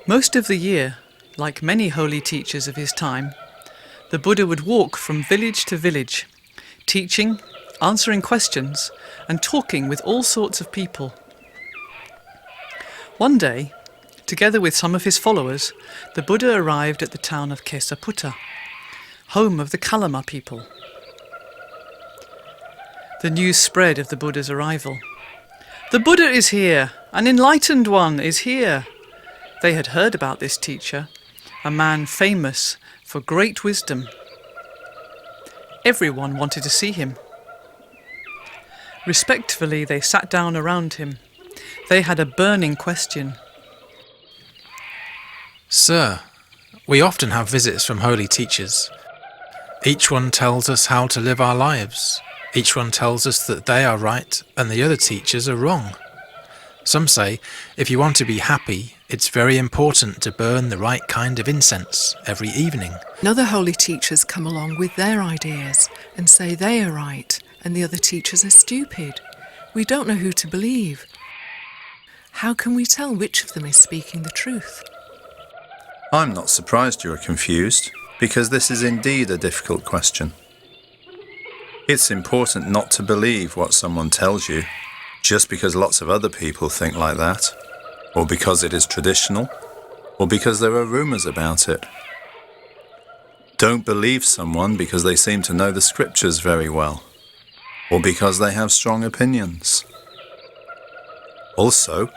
Most of the year, like many holy teachers of his time, the Buddha would walk from village to village, teaching, answering questions, and talking with all sorts of people. One day, together with some of his followers, the Buddha arrived at the town of Kesaputta, home of the Kalama people. The news spread of the Buddha's arrival. "The Buddha is here! An enlightened one is here!" They had heard about this teacher, a man famous for great wisdom. Everyone wanted to see him. Respectfully, they sat down around him. They had a burning question. Sir, we often have visits from holy teachers. Each one tells us how to live our lives. Each one tells us that they are right and the other teachers are wrong. Some say, if you want to be happy, it's very important to burn the right kind of incense every evening. And other holy teachers come along with their ideas and say they are right and the other teachers are stupid. We don't know who to believe. How can we tell which of them is speaking the truth? I'm not surprised you are confused, because this is indeed a difficult question. It's important not to believe what someone tells you just because lots of other people think like that, or because it is traditional, or because there are rumours about it. Don't believe someone because they seem to know the scriptures very well, or because they have strong opinions. Also,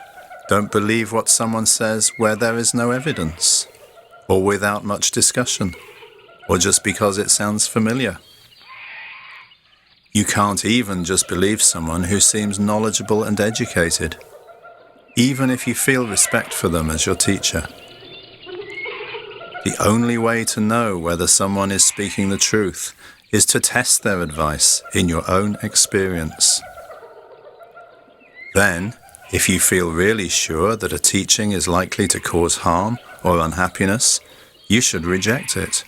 don't believe what someone says where there is no evidence, or without much discussion, or just because it sounds familiar. You can't even just believe someone who seems knowledgeable and educated, even if you feel respect for them as your teacher. The only way to know whether someone is speaking the truth is to test their advice in your own experience. Then, if you feel really sure that a teaching is likely to cause harm or unhappiness, you should reject it.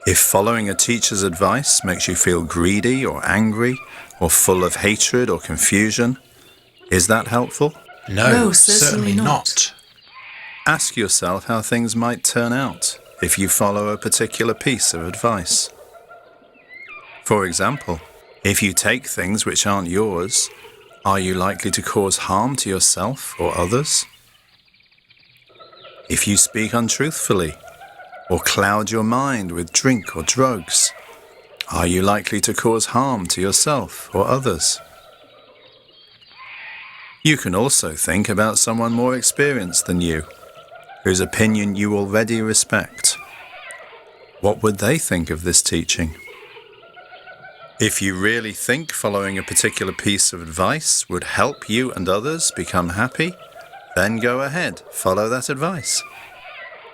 If following a teacher's advice makes you feel greedy or angry or full of hatred or confusion, is that helpful? No, certainly not. Ask yourself how things might turn out if you follow a particular piece of advice. For example, if you take things which aren't yours, are you likely to cause harm to yourself or others? If you speak untruthfully, or cloud your mind with drink or drugs, are you likely to cause harm to yourself or others? You can also think about someone more experienced than you, whose opinion you already respect. What would they think of this teaching? If you really think following a particular piece of advice would help you and others become happy, then go ahead, follow that advice.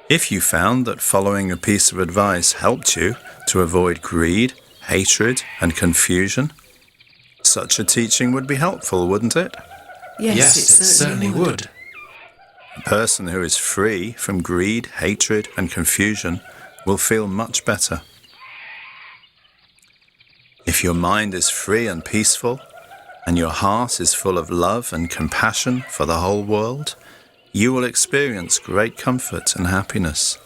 If you found that following a piece of advice helped you to avoid greed, hatred, and confusion, such a teaching would be helpful, wouldn't it? Yes, it certainly would. A person who is free from greed, hatred, and confusion will feel much better. If your mind is free and peaceful, and your heart is full of love and compassion for the whole world, you will experience great comfort and happiness.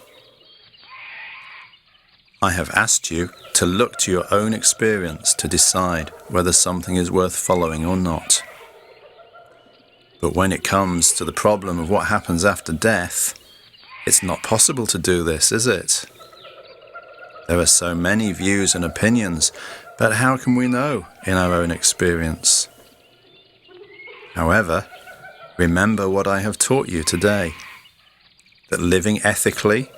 I have asked you to look to your own experience to decide whether something is worth following or not. But when it comes to the problem of what happens after death, it's not possible to do this, is it? There are so many views and opinions, but how can we know in our own experience? However, remember what I have taught you today, that living ethically,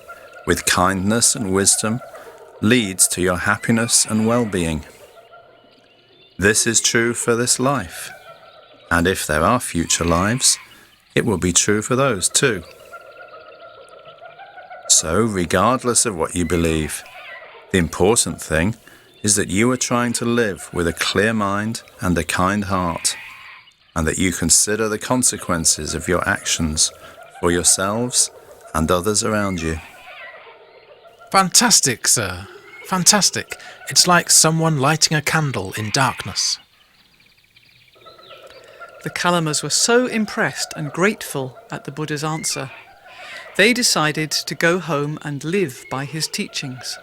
with kindness and wisdom, leads to your happiness and well-being. This is true for this life, and if there are future lives, it will be true for those too. So, regardless of what you believe, the important thing is that you are trying to live with a clear mind and a kind heart, and that you consider the consequences of your actions for yourselves and others around you. Fantastic, sir. Fantastic. It's like someone lighting a candle in darkness. The Kalamas were so impressed and grateful at the Buddha's answer. They decided to go home and live by his teachings.